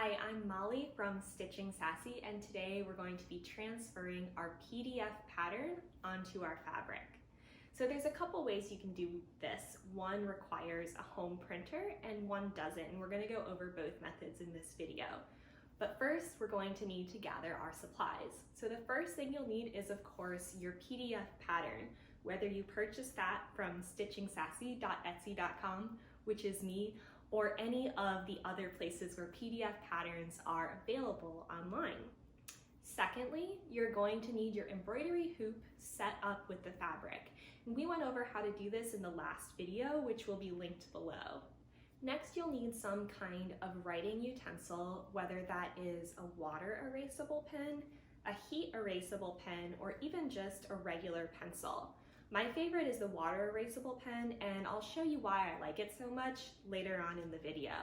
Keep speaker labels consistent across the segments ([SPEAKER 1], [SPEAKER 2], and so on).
[SPEAKER 1] Hi, I'm Molly from Stitching Sassy, and today we're going to be transferring our PDF pattern onto our fabric. So there's a couple ways you can do this. One requires a home printer and one doesn't, and we're going to go over both methods in this video. But first, we're going to need to gather our supplies. So the first thing you'll need is, of course, your PDF pattern, whether you purchase that from stitchingsassy.etsy.com, which is me, or any of the other places where PDF patterns are available online. Secondly, you're going to need your embroidery hoop set up with the fabric. And we went over how to do this in the last video, which will be linked below. Next, you'll need some kind of writing utensil, whether that is a water erasable pen, a heat erasable pen, or even just a regular pencil. My favorite is the water erasable pen, and I'll show you why I like it so much later on in the video.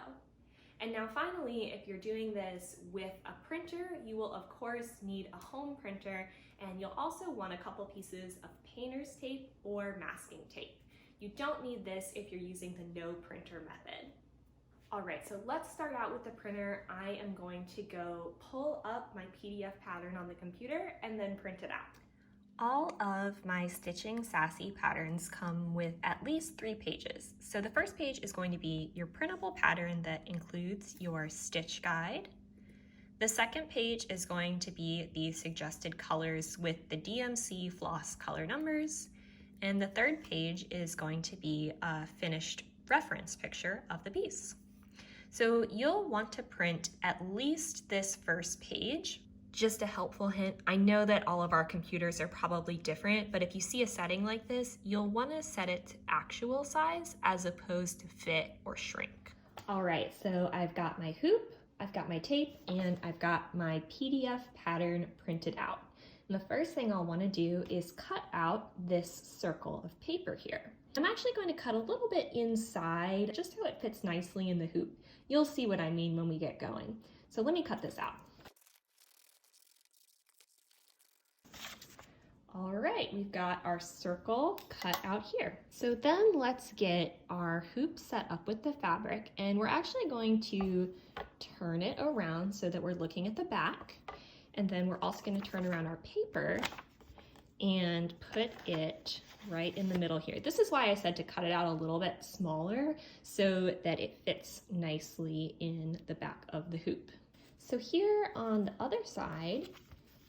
[SPEAKER 1] And now finally, if you're doing this with a printer, you will of course need a home printer, and you'll also want a couple pieces of painter's tape or masking tape. You don't need this if you're using the no printer method. All right, so let's start out with the printer. I am going to go pull up my PDF pattern on the computer and then print it out. All of my Stitching Sassy patterns come with at least 3 pages. So the first page is going to be your printable pattern that includes your stitch guide. The second page is going to be the suggested colors with the DMC floss color numbers. And the third page is going to be a finished reference picture of the piece. So you'll want to print at least this first page. Just a helpful hint, I know that all of our computers are probably different, but if you see a setting like this, you'll want to set it to actual size as opposed to fit or shrink. All right, so I've got my hoop, I've got my tape, and I've got my PDF pattern printed out. And the first thing I'll want to do is cut out this circle of paper here. I'm actually going to cut a little bit inside just so it fits nicely in the hoop. You'll see what I mean when we get going. So let me cut this out. All right, we've got our circle cut out here. So then let's get our hoop set up with the fabric, and we're actually going to turn it around so that we're looking at the back. And then we're also going to turn around our paper and put it right in the middle here. This is why I said to cut it out a little bit smaller so that it fits nicely in the back of the hoop. So here on the other side,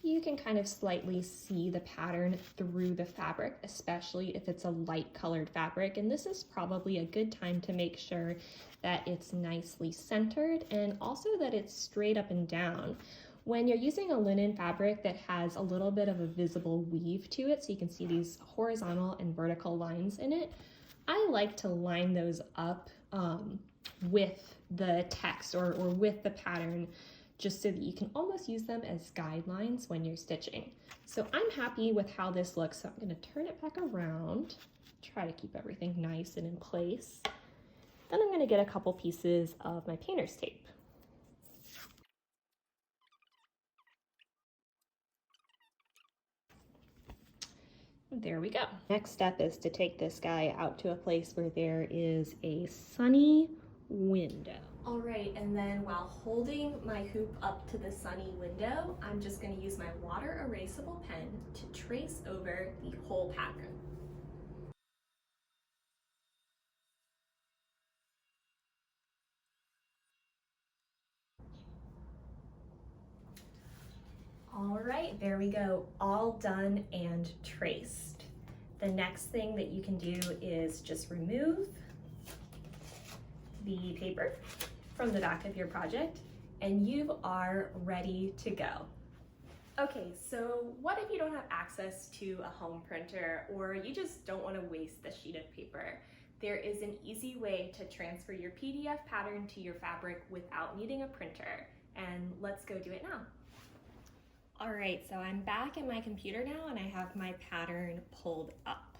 [SPEAKER 1] you can kind of slightly see the pattern through the fabric, especially if it's a light colored fabric. And this is probably a good time to make sure that it's nicely centered and also that it's straight up and down. When you're using a linen fabric that has a little bit of a visible weave to it, so you can see these horizontal and vertical lines in it, I like to line those up with the text or with the pattern, just so that you can almost use them as guidelines when you're stitching. So I'm happy with how this looks, so I'm going to turn it back around, try to keep everything nice and in place. Then I'm going to get a couple pieces of my painter's tape. There we go. Next step is to take this guy out to a place where there is a sunny window. All right, and then while holding my hoop up to the sunny window, I'm just going to use my water erasable pen to trace over the whole pattern. All right, there we go, all done and traced. The next thing that you can do is just remove the paper from the back of your project, and you are ready to go. Okay, so what if you don't have access to a home printer, or you just don't want to waste the sheet of paper? There is an easy way to transfer your PDF pattern to your fabric without needing a printer, and let's go do it now. All right, so I'm back at my computer now and I have my pattern pulled up.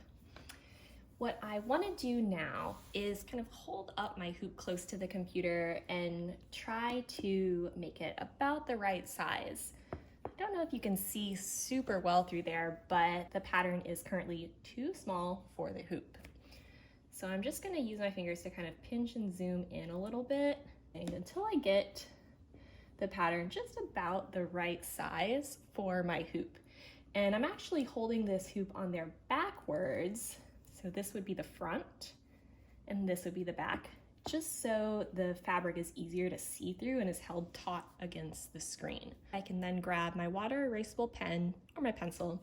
[SPEAKER 1] What I want to do now is kind of hold up my hoop close to the computer and try to make it about the right size. I don't know if you can see super well through there, but the pattern is currently too small for the hoop. So I'm just going to use my fingers to kind of pinch and zoom in a little bit, and until I get the pattern just about the right size for my hoop. And I'm actually holding this hoop on there backwards. So this would be the front and this would be the back, just so the fabric is easier to see through and is held taut against the screen. I can then grab my water erasable pen or my pencil,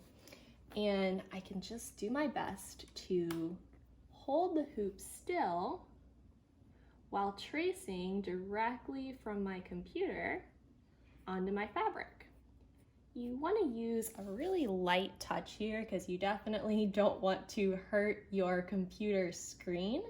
[SPEAKER 1] and I can just do my best to hold the hoop still while tracing directly from my computer onto my fabric. You want to use a really light touch here because you definitely don't want to hurt your computer screen.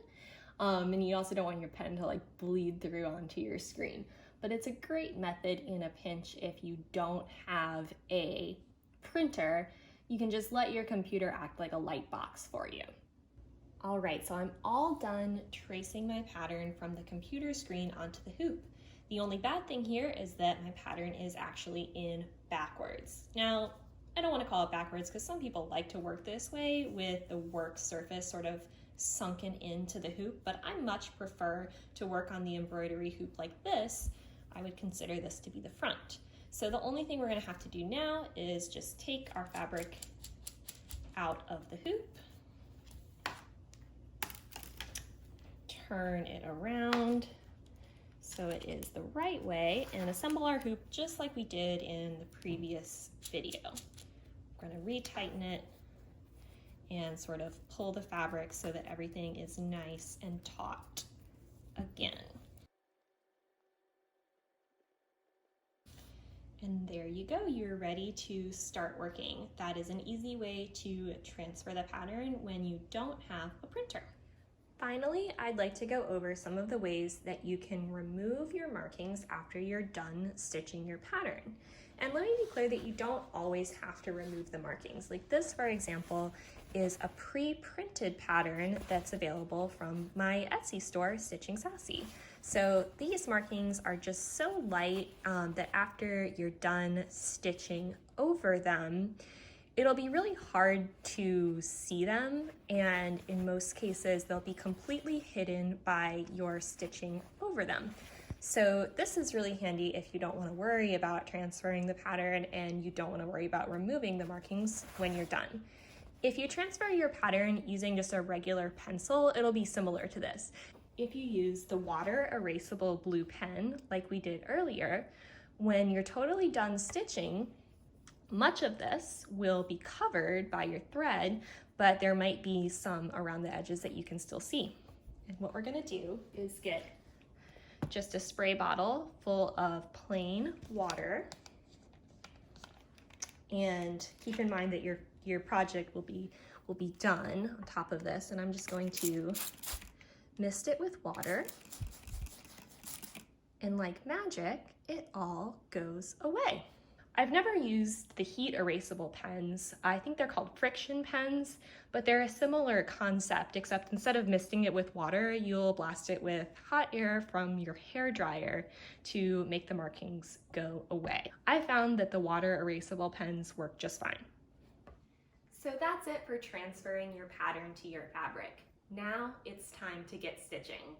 [SPEAKER 1] And you also don't want your pen to like bleed through onto your screen. But it's a great method in a pinch if you don't have a printer. You can just let your computer act like a light box for you. All right, so I'm all done tracing my pattern from the computer screen onto the hoop. The only bad thing here is that my pattern is actually in backwards. Now, I don't want to call it backwards because some people like to work this way with the work surface sort of sunken into the hoop, but I much prefer to work on the embroidery hoop like this. I would consider this to be the front. So the only thing we're going to have to do now is just take our fabric out of the hoop, turn it around so it is the right way, and assemble our hoop just like we did in the previous video. I'm going to retighten it and sort of pull the fabric so that everything is nice and taut again. And there you go, you're ready to start working. That is an easy way to transfer the pattern when you don't have a printer. Finally, I'd like to go over some of the ways that you can remove your markings after you're done stitching your pattern. And let me be clear that you don't always have to remove the markings. Like this, for example, is a pre-printed pattern that's available from my Etsy store, Stitching Sassy. So these markings are just so light that after you're done stitching over them, it'll be really hard to see them, and in most cases they'll be completely hidden by your stitching over them. So this is really handy if you don't want to worry about transferring the pattern and you don't want to worry about removing the markings when you're done. If you transfer your pattern using just a regular pencil, it'll be similar to this. If you use the water erasable blue pen like we did earlier, when you're totally done stitching, much of this will be covered by your thread, but there might be some around the edges that you can still see. And what we're gonna do is get just a spray bottle full of plain water, and keep in mind that your project will be done on top of this, and I'm just going to mist it with water, and like magic, it all goes away. I've never used the heat erasable pens. I think they're called friction pens, but they're a similar concept, except instead of misting it with water, you'll blast it with hot air from your hair dryer to make the markings go away. I found that the water erasable pens work just fine. So that's it for transferring your pattern to your fabric. Now it's time to get stitching.